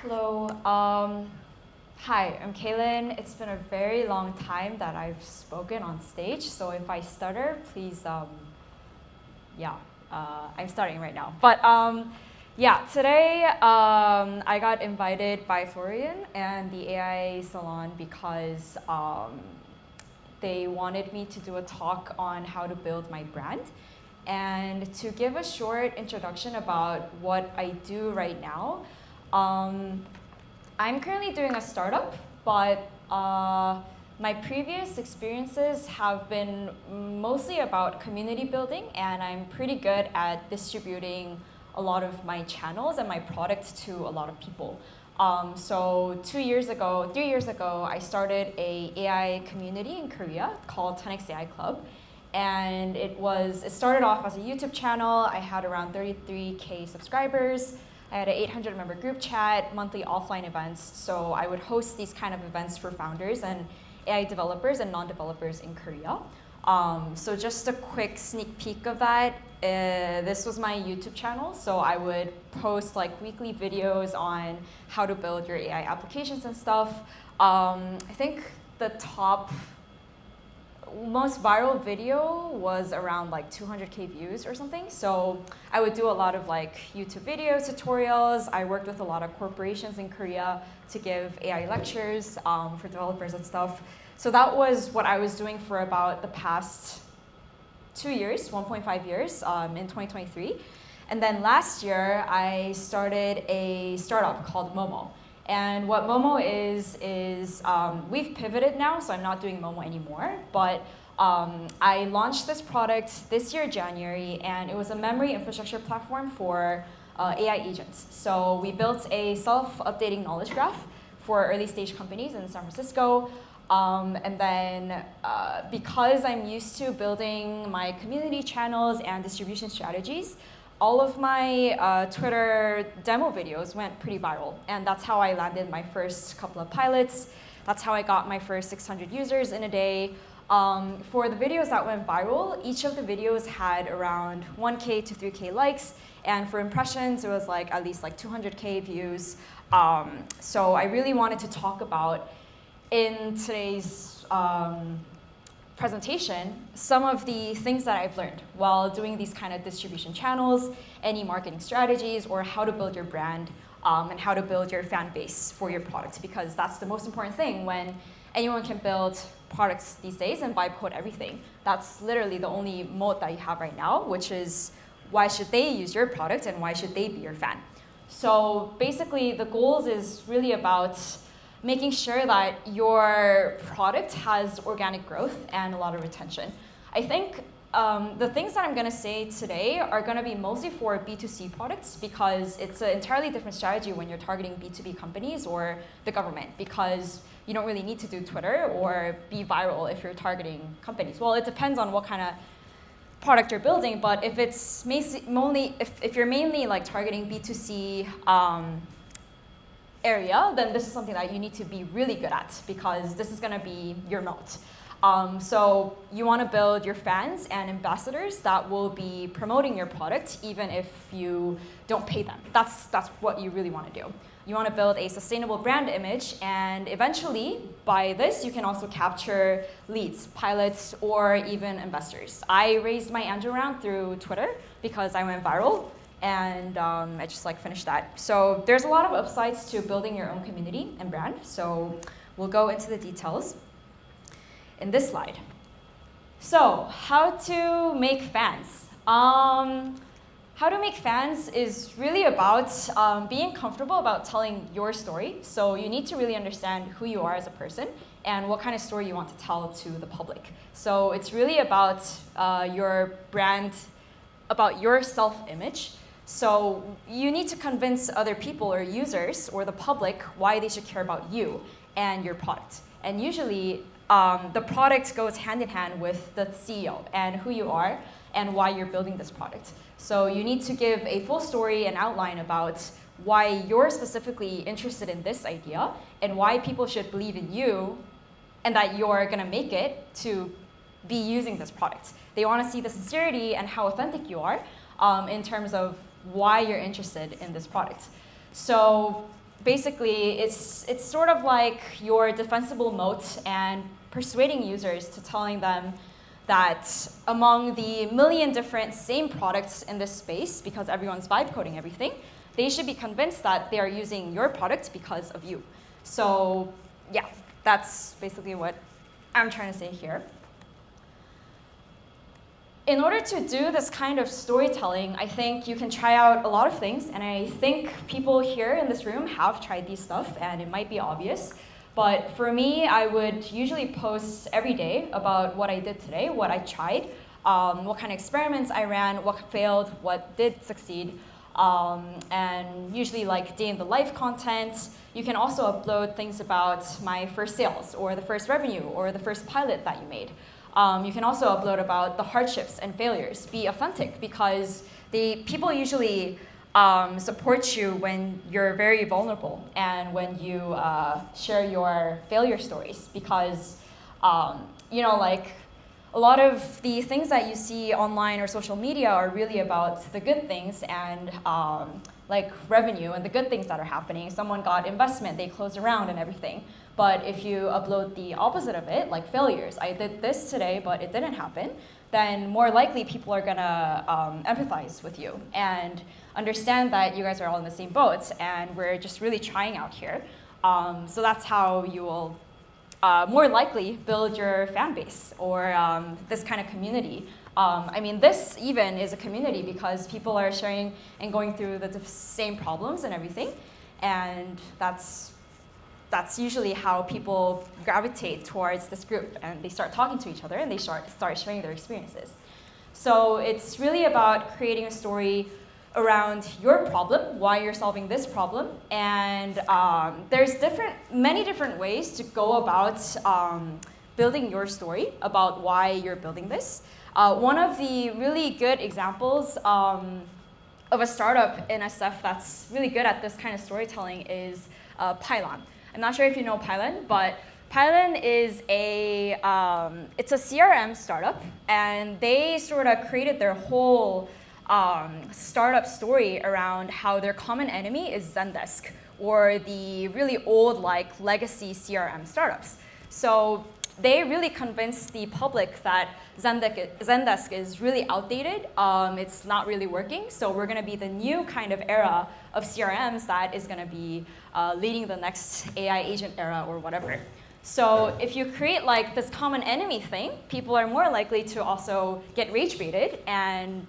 Hello. Hi, I'm Cailyn. It's been a very long time that I've spoken on stage, so if I stutter, please, I'm starting right now. But today I got invited by Florian and the AI Salon because they wanted me to do a talk on how to build my brand. And to give a short introduction about what I do right now, I'm currently doing a startup, but my previous experiences have been mostly about community building, and I'm pretty good at distributing a lot of my channels and my products to a lot of people. So 3 years ago, I started a AI community in Korea called 10x AI Club. And it started off as a YouTube channel. I had around 33K subscribers. I had an 800 member group chat, monthly offline events. So I would host these kind of events for founders and AI developers and non-developers in Korea. So just a quick sneak peek of that. This was my YouTube channel. So I would post like weekly videos on how to build your AI applications and stuff. I think the most viral video was around like 200K views or something. So I would do a lot of like YouTube video tutorials. I worked with a lot of corporations in Korea to give AI lectures for developers and stuff. So that was what I was doing for about the past 2 years, 1.5 years in 2023. And then last year, I started a startup called Momo. And what Momo is we've pivoted now, so I'm not doing Momo anymore. But I launched this product this year, January, and it was a memory infrastructure platform for AI agents. So we built a self-updating knowledge graph for early stage companies in San Francisco. And then because I'm used to building my community channels and distribution strategies, all of my Twitter demo videos went pretty viral. And that's how I landed my first couple of pilots. That's how I got my first 600 users in a day. For the videos that went viral, each of the videos had around 1K to 3K likes. And for impressions, it was like at least like 200K views. So I really wanted to talk about in today's presentation some of the things that I've learned while doing these kind of distribution channels, any marketing strategies, or how to build your brand and how to build your fan base for your product, because that's the most important thing when anyone can build products these days and vibe code everything. That's literally the only moat that you have right now, which is why should they use your product and why should they be your fan? So basically the goals is really about making sure that your product has organic growth and a lot of retention. I think the things that I'm going to say today are going to be mostly for B2C products, because it's an entirely different strategy when you're targeting B2B companies or the government, because you don't really need to do Twitter or be viral if you're targeting companies. Well, it depends on what kind of product you're building, but if it's if you're mainly like targeting B2C area, then this is something that you need to be really good at, because this is going to be your moat. So you want to build your fans and ambassadors that will be promoting your product even if you don't pay them. That's what you really want to do. You want to build a sustainable brand image, and eventually by this you can also capture leads, pilots, or even investors. I raised my angel round through Twitter because I went viral. And I just like finished that. So there's a lot of upsides to building your own community and brand. So we'll go into the details in this slide. So how to make fans. How to make fans is really about being comfortable about telling your story. So you need to really understand who you are as a person and what kind of story you want to tell to the public. So it's really about your brand, about your self-image. So you need to convince other people or users or the public why they should care about you and your product. And usually the product goes hand in hand with the CEO and who you are and why you're building this product. So you need to give a full story and outline about why you're specifically interested in this idea and why people should believe in you and that you're going to make it to be using this product. They want to see the sincerity and how authentic you are in terms of why you're interested in this product. So basically, it's sort of like your defensible moat and persuading users to telling them that among the million different same products in this space, because everyone's vibe coding everything, they should be convinced that they are using your product because of you. So yeah, that's basically what I'm trying to say here. In order to do this kind of storytelling, I think you can try out a lot of things, and I think people here in this room have tried these stuff, and it might be obvious. But for me, I would usually post every day about what I did today, what I tried, what kind of experiments I ran, what failed, what did succeed, and usually like day in the life content. You can also upload things about my first sales, or the first revenue, or the first pilot that you made. You can also upload about the hardships and failures. Be authentic, because people usually support you when you're very vulnerable and when you share your failure stories, because like a lot of the things that you see online or social media are really about the good things and like revenue and the good things that are happening. Someone got investment, they closed a round and everything. But if you upload the opposite of it, like failures, I did this today, but it didn't happen, then more likely people are gonna empathize with you and understand that you guys are all in the same boat and we're just really trying out here. So that's how you will more likely build your fan base or this kind of community. I mean, this even is a community because people are sharing and going through the same problems and everything, and that's usually how people gravitate towards this group, and they start talking to each other and they start sharing their experiences. So it's really about creating a story around your problem, why you're solving this problem, and there's many different ways to go about building your story about why you're building this. One of the really good examples of a startup in SF that's really good at this kind of storytelling is Cailyn. I'm not sure if you know Cailyn, but Cailyn is it's a CRM startup, and they sort of created their whole startup story around how their common enemy is Zendesk, or the really old like legacy CRM startups. So they really convinced the public that Zendesk is really outdated. It's not really working. So we're going to be the new kind of era of CRMs that is going to be leading the next AI agent era or whatever. So if you create like this common enemy thing, people are more likely to also get rage baited and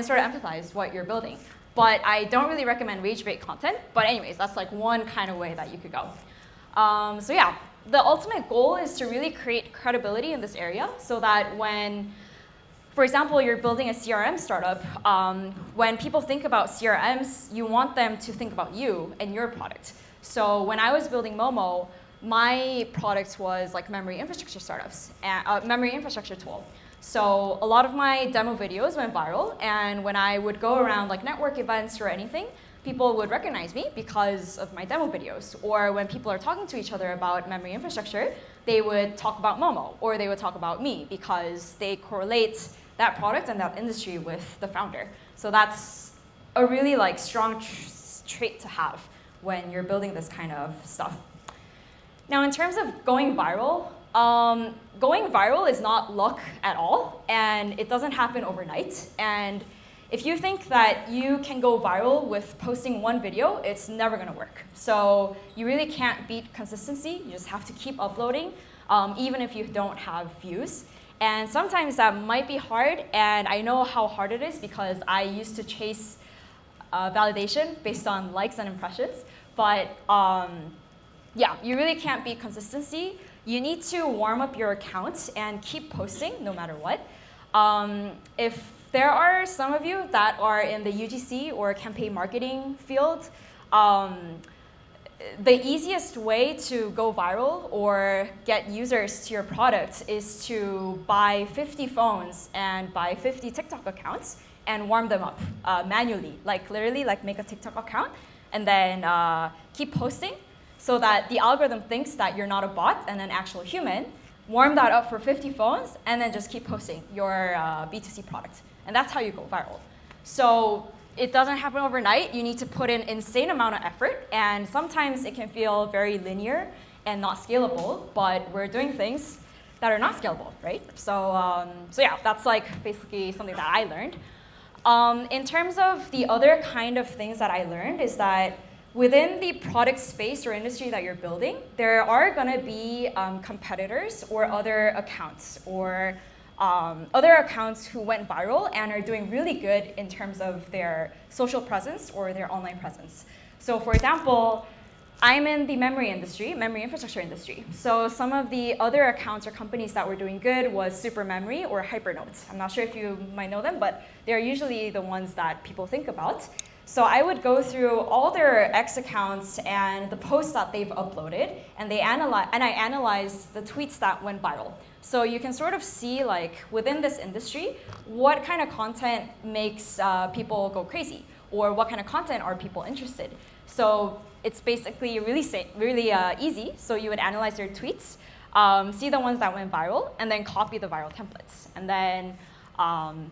sort of empathize what you're building. But I don't really recommend rage bait content. But anyways, that's like one kind of way that you could go. So yeah, the ultimate goal is to really create credibility in this area so that when, for example, you're building a CRM startup, when people think about CRMs, you want them to think about you and your product. So when I was building Momo, my product was like memory infrastructure startups, and memory infrastructure tool. So a lot of my demo videos went viral, and when I would go around like network events or anything, people would recognize me because of my demo videos. Or when people are talking to each other about memory infrastructure, they would talk about Momo, or they would talk about me because they correlate that product and that industry with the founder. So that's a really like strong trait to have when you're building this kind of stuff. Now, in terms of going viral is not luck at all, and it doesn't happen overnight. And if you think that you can go viral with posting one video, it's never going to work. So you really can't beat consistency. You just have to keep uploading, even if you don't have views. And sometimes that might be hard, and I know how hard it is because I used to chase validation based on likes and impressions. But yeah, you really can't beat consistency. You need to warm up your account and keep posting no matter what. If there are some of you that are in the UGC or campaign marketing field, the easiest way to go viral or get users to your product is to buy 50 phones and buy 50 TikTok accounts and warm them up manually, like literally like make a TikTok account and then keep posting so that the algorithm thinks that you're not a bot and an actual human. Warm that up for 50 phones and then just keep posting your B2C product. And that's how you go viral. So it doesn't happen overnight. You need to put in insane amount of effort, and sometimes it can feel very linear and not scalable, but we're doing things that are not scalable, right? So yeah, that's like basically something that I learned. In terms of the other kind of things that I learned is that within the product space or industry that you're building, there are going to be competitors or other accounts or other accounts who went viral and are doing really good in terms of their social presence or their online presence. So for example, I'm in the memory infrastructure industry. So some of the other accounts or companies that were doing good was Supermemory or Hypernote. I'm not sure if you might know them, but they're usually the ones that people think about. So I would go through all their X accounts and the posts that they've uploaded, and I analyzed the tweets that went viral. So you can sort of see, like, within this industry, what kind of content makes people go crazy, or what kind of content are people interested. So it's basically really easy. So you would analyze your tweets, see the ones that went viral, and then copy the viral templates, and then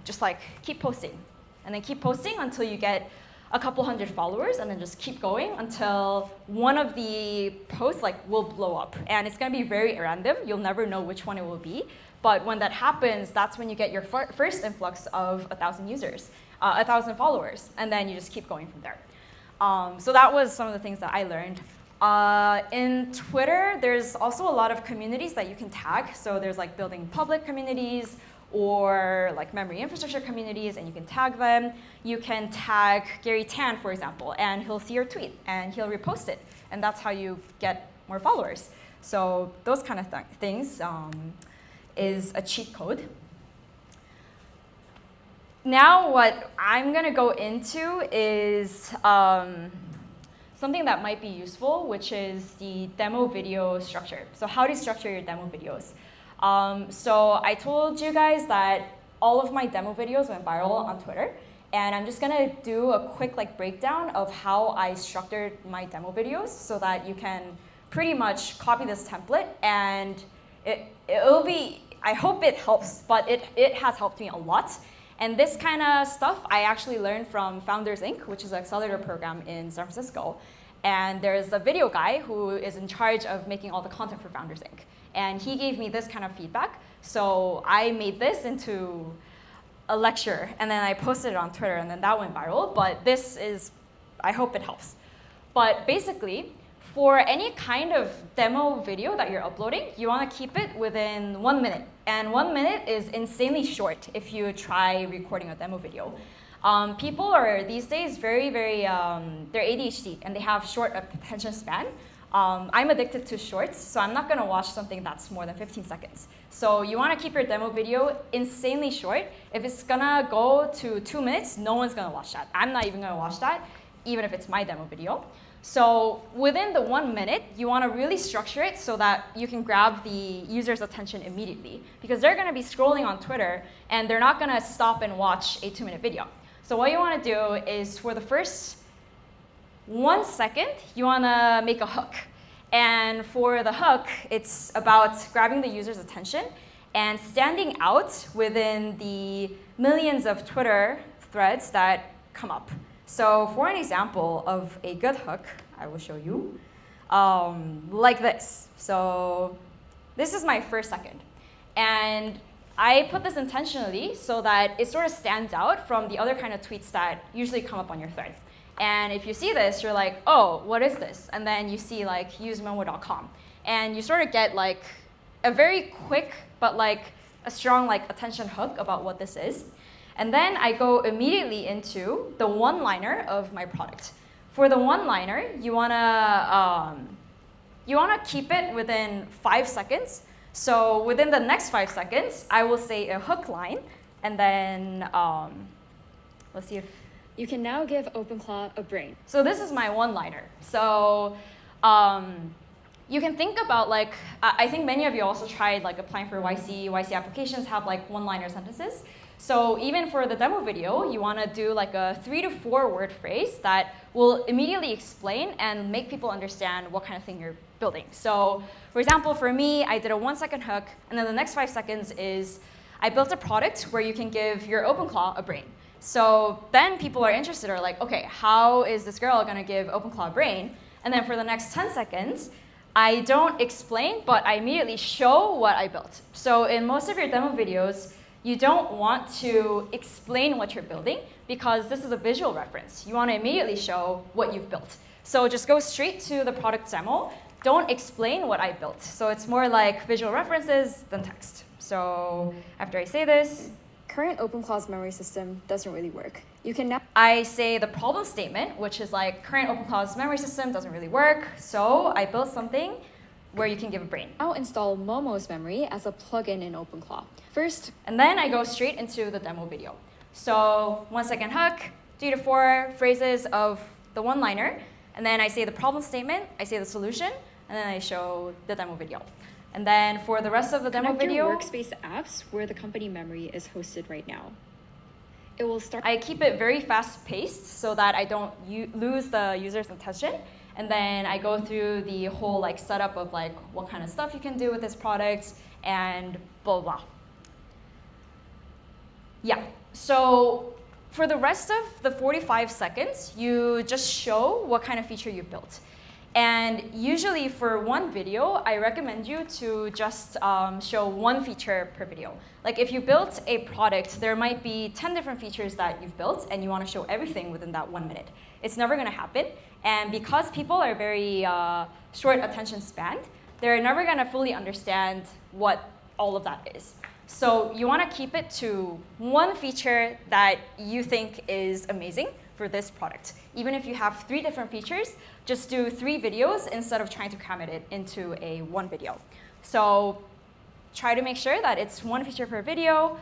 just like keep posting, and then keep posting until you get a couple hundred followers, and then just keep going until one of the posts like will blow up. And it's going to be very random. You'll never know which one it will be. But when that happens, that's when you get your first influx of 1,000 users, 1,000 followers, and then you just keep going from there. So that was some of the things that I learned. In Twitter, there's also a lot of communities that you can tag. So there's like building public communities, or like memory infrastructure communities, and you can tag them. You can tag Gary Tan, for example, and he'll see your tweet, and he'll repost it. And that's how you get more followers. So those kind of things is a cheat code. Now what I'm going to go into is something that might be useful, which is the demo video structure. So how do you structure your demo videos? So I told you guys that all of my demo videos went viral on Twitter, and I'm just gonna do a quick breakdown of how I structured my demo videos so that you can pretty much copy this template, and it'll be, I hope it helps, but it has helped me a lot. And this kind of stuff I actually learned from Founders Inc., which is an accelerator program in San Francisco. And there's a video guy who is in charge of making all the content for Founders Inc. And he gave me this kind of feedback. So I made this into a lecture, and then I posted it on Twitter, and then that went viral. But this is, I hope it helps. But basically, for any kind of demo video that you're uploading, you want to keep it within 1 minute. And 1 minute is insanely short if you try recording a demo video. People are these days they're ADHD, and they have short attention span. I'm addicted to shorts, so I'm not going to watch something that's more than 15 seconds. So you want to keep your demo video insanely short. If it's going to go to 2 minutes, no one's going to watch that. I'm not even going to watch that, even if it's my demo video. So within the 1 minute, you want to really structure it so that you can grab the user's attention immediately, because they're going to be scrolling on Twitter, and they're not going to stop and watch a 2-minute video. So what you want to do is, for the first 1 second, you want to make a hook. And for the hook, it's about grabbing the user's attention and standing out within the millions of Twitter threads that come up. So for an example of a good hook, I will show you, like this. So this is my first second. And I put this intentionally so that it sort of stands out from the other kind of tweets that usually come up on your thread. And if you see this, you're like, oh, what is this? And then you see usemomo.com. And you sort of get a very quick but a strong attention hook about what this is. And then I go immediately into the one-liner of my product. For the one-liner, you wanna keep it within 5 seconds. So within the next 5 seconds, I will say a hook line, and then let's see if you can now give OpenClaw a brain. So this is my one-liner. So you can think about I think many of you also tried applying for YC. YC applications have one-liner sentences. So even for the demo video, you want to do a 3 to 4 word phrase that will immediately explain and make people understand what kind of thing you're building. So for example, for me, I did a 1 second hook, and then the next 5 seconds is I built a product where you can give your OpenClaw a brain. So then people are interested, are like, okay, how is this girl gonna give OpenClaw a brain? And then for the next 10 seconds, I don't explain, but I immediately show what I built. So in most of your demo videos, you don't want to explain what you're building because this is a visual reference. You want to immediately show what you've built. So just go straight to the product demo. Don't explain what I built. So it's more like visual references than text. So after I say this, Current OpenClaw's memory system doesn't really work. You can now I say the problem statement, which is like current OpenClaw's memory system doesn't really work. So I built something where you can give a brain. now install Momo's memory as a plugin in OpenClaw. First, And then I go straight into the demo video. So 1 second hook, 3 to 4 phrases of the one-liner, and then I say the problem statement, I say the solution, and then I show the demo video. And then for the rest of the demo connect video, your workspace apps where the company memory is hosted right now. It will start. I keep it very fast-paced so that I don't lose the user's attention. And then I go through the whole like setup of like what kind of stuff you can do with this product and blah, blah, blah. Yeah, so for the rest of the 45 seconds, you just show what kind of feature you built. And usually for one video, I recommend you to just show one feature per video. Like if you built a product, there might be 10 different features that you've built and you want to show everything within that 1 minute. It's never going to happen. And because people are very short attention span, they're never going to fully understand what all of that is. So you want to keep it to one feature that you think is amazing for this product. Even if you have 3 different features, just do 3 videos instead of trying to cram it into a 1 video. So try to make sure that it's 1 feature per video.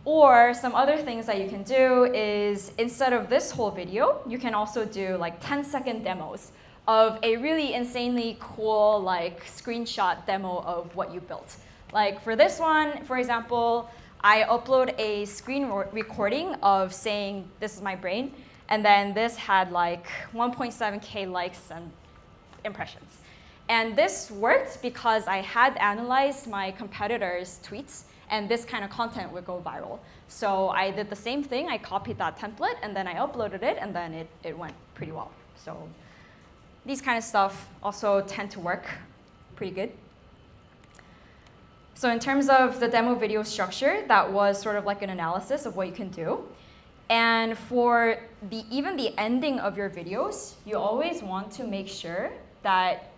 Or some other things that you can do is instead of this whole video, you can also do like 10-second demos of a really insanely cool like screenshot demo of what you built. Like for this one, for example, I upload a screen recording of saying this is my brain, and then this had like 1.7K likes and impressions. And this worked because I had analyzed my competitors' tweets, and this kind of content would go viral. So I did the same thing. I copied that template, and then I uploaded it, and then it went pretty well. So these kind of stuff also tend to work pretty good. So in terms of the demo video structure, that was sort of like an analysis of what you can do. And for even the ending of your videos, you always want to make sure that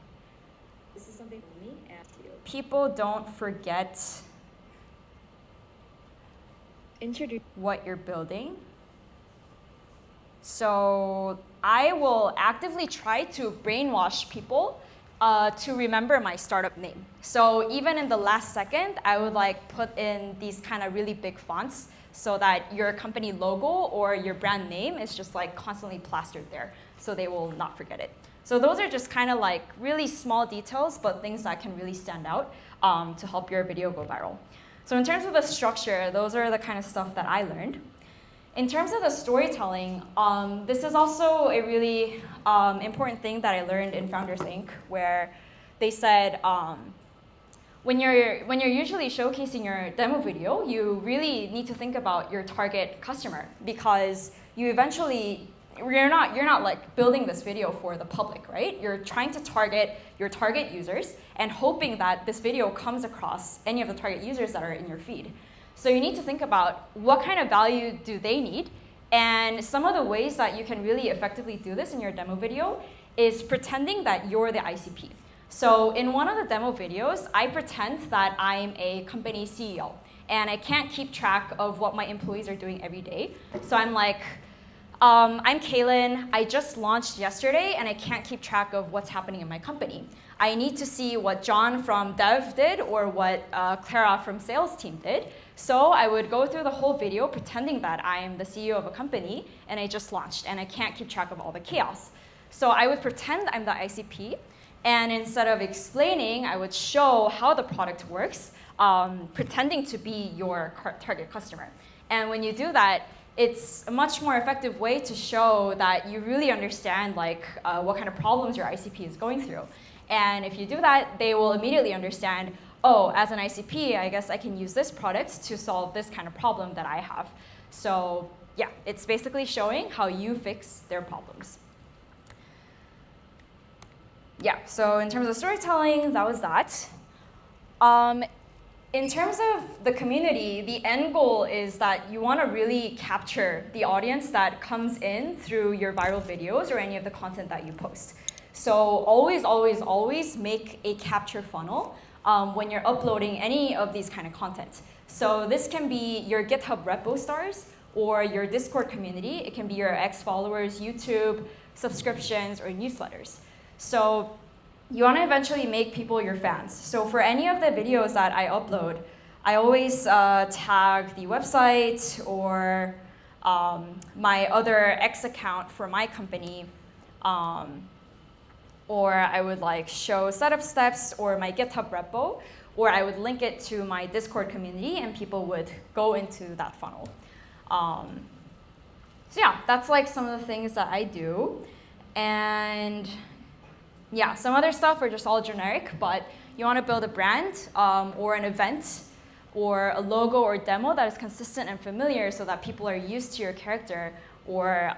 This is something for me and you. people don't forget Introduce. what you're building. So I will actively try to brainwash people to remember my startup name. So even in the last second, I would like put in these kind of really big fonts so that your company logo or your brand name is just like constantly plastered there, so they will not forget it. So those are just kind of like really small details, but things that can really stand out to help your video go viral. So in terms of the structure, those are the kind of stuff that I learned. In terms of the storytelling, this is also a really important thing that I learned in Founders Inc., where they said when you're usually showcasing your demo video, you really need to think about your target customer, because you're not like building this video for the public, right? You're trying to target your target users and hoping that this video comes across any of the target users that are in your feed. So you need to think about what kind of value do they need, and some of the ways that you can really effectively do this in your demo video is pretending that you're the ICP. So in one of the demo videos, I pretend that I'm a company CEO, and I can't keep track of what my employees are doing every day. So I'm like, I'm Cailyn, I just launched yesterday, and I can't keep track of what's happening in my company. I need to see what John from Dev did or what Clara from Sales team did. So I would go through the whole video pretending that I'm the CEO of a company, and I just launched, and I can't keep track of all the chaos. So I would pretend I'm the ICP, and instead of explaining, I would show how the product works, pretending to be your target customer. And when you do that, it's a much more effective way to show that you really understand like what kind of problems your ICP is going through. And if you do that, they will immediately understand, oh, as an ICP, I guess I can use this product to solve this kind of problem that I have. So yeah, it's basically showing how you fix their problems. Yeah, so in terms of storytelling, that was that. In terms of the community, the end goal is that you want to really capture the audience that comes in through your viral videos or any of the content that you post. So always, always, always make a capture funnel when you're uploading any of these kind of content. So this can be your GitHub repo stars or your Discord community. It can be your X followers, YouTube, subscriptions, or newsletters. So you want to eventually make people your fans. So for any of the videos that I upload, I always tag the website or my other X account for my company, or I would like show setup steps or my GitHub repo, or I would link it to my Discord community and people would go into that funnel. So yeah, that's like some of the things that I do. And yeah, some other stuff are just all generic, but you want to build a brand or an event or a logo or demo that is consistent and familiar so that people are used to your character or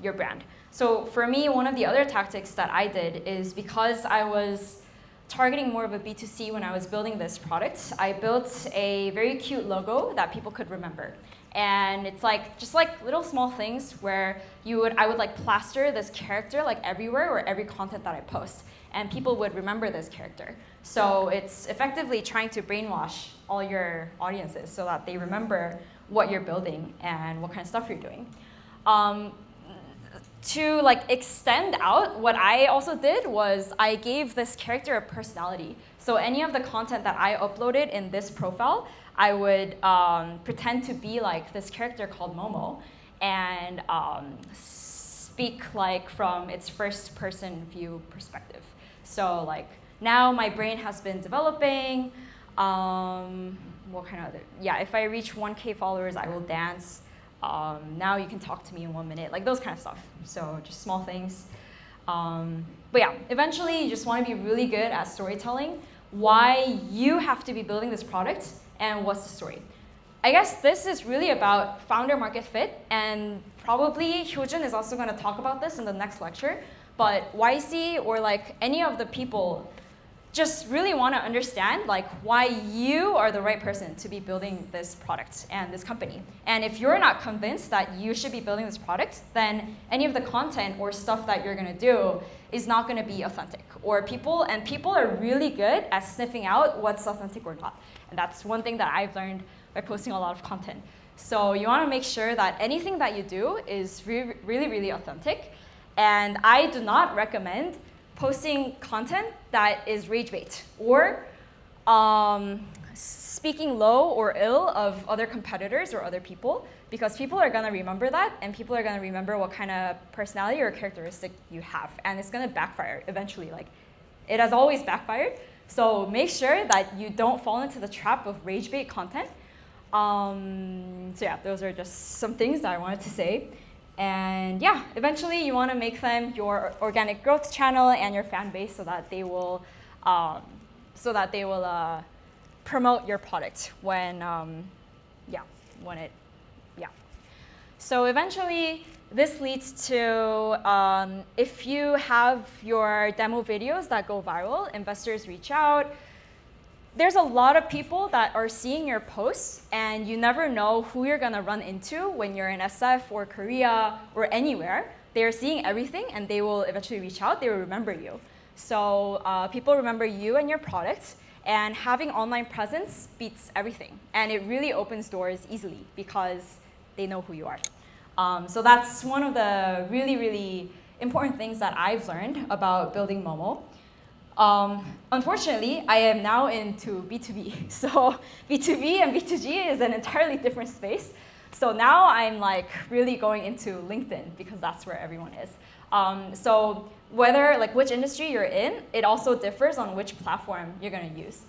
your brand. So for me, one of the other tactics that I did is because I was targeting more of a B2C when I was building this product, I built a very cute logo that people could remember. And it's like just like little small things where I would like plaster this character like everywhere or every content that I post, and people would remember this character. So it's effectively trying to brainwash all your audiences so that they remember what you're building and what kind of stuff you're doing. To like extend out, what I also did was I gave this character a personality. So any of the content that I uploaded in this profile, I would pretend to be like this character called Momo and speak like from its first person view perspective. So like now my brain has been developing. What kind of other? Yeah, if I reach 1K followers, I will dance. Now you can talk to me in 1 minute, like those kind of stuff. So just small things. But yeah, eventually you just want to be really good at storytelling, why you have to be building this product, and what's the story. I guess this is really about founder market fit, and probably Hyojin is also going to talk about this in the next lecture, but YC or like any of the people just really want to understand like why you are the right person to be building this product and this company. And if you're not convinced that you should be building this product, then any of the content or stuff that you're going to do is not going to be authentic. Or people are really good at sniffing out what's authentic or not. And that's one thing that I've learned by posting a lot of content. So you want to make sure that anything that you do is really, really authentic. And I do not recommend posting content that is rage bait or speaking low or ill of other competitors or other people, because people are going to remember that, and people are going to remember what kind of personality or characteristic you have, and it's going to backfire eventually. Like it has always backfired. So make sure that you don't fall into the trap of rage bait content. So yeah, those are just some things that I wanted to say. And yeah, eventually you want to make them your organic growth channel and your fan base so that they will promote your product when So eventually this leads to if you have your demo videos that go viral, investors reach out. There's a lot of people that are seeing your posts, and you never know who you're going to run into when you're in SF or Korea or anywhere. They're seeing everything, and they will eventually reach out. They will remember you. So people remember you and your product, and having online presence beats everything. And it really opens doors easily because they know who you are. So that's one of the really, really important things that I've learned about building Momo. Unfortunately, I am now into B2B. So B2B and B2G is an entirely different space. So now I'm like really going into LinkedIn because that's where everyone is. So whether like which industry you're in, it also differs on which platform you're going to use.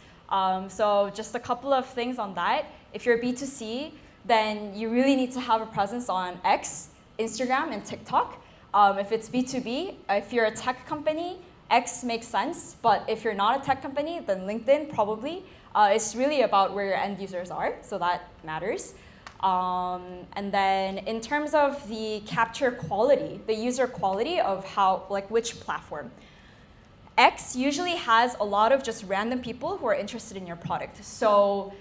So just a couple of things on that. If you're B2C, then you really need to have a presence on X, Instagram, and TikTok. If it's B2B, if you're a tech company, X makes sense, but if you're not a tech company, then LinkedIn probably. It's really about where your end users are, so that matters. And then in terms of the capture quality, the user quality of how, like which platform, X usually has a lot of just random people who are interested in your product. So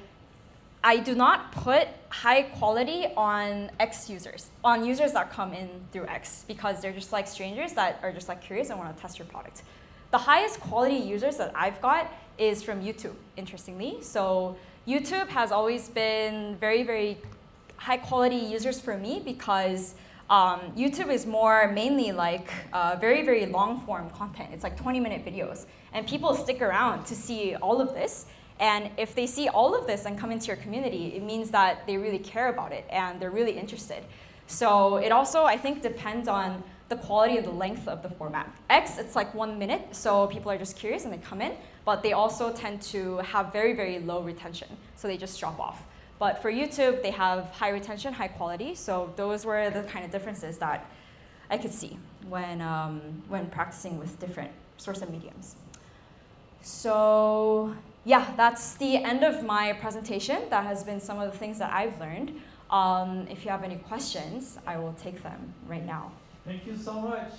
I do not put high quality on X users, on users that come in through X, because they're just like strangers that are just like curious and want to test your product. The highest quality users that I've got is from YouTube, interestingly. So YouTube has always been very, very high quality users for me because YouTube is more mainly like very, very long form content. It's like 20-minute videos. And people stick around to see all of this. And if they see all of this and come into your community, it means that they really care about it and they're really interested. So it also, I think, depends on the quality and the length of the format. X, it's like 1 minute, so people are just curious and they come in, but they also tend to have very, very low retention, so they just drop off. But for YouTube, they have high retention, high quality, so those were the kind of differences that I could see when practicing with different sorts of mediums. So yeah, that's the end of my presentation. That has been some of the things that I've learned. If you have any questions, I will take them right now. Thank you so much.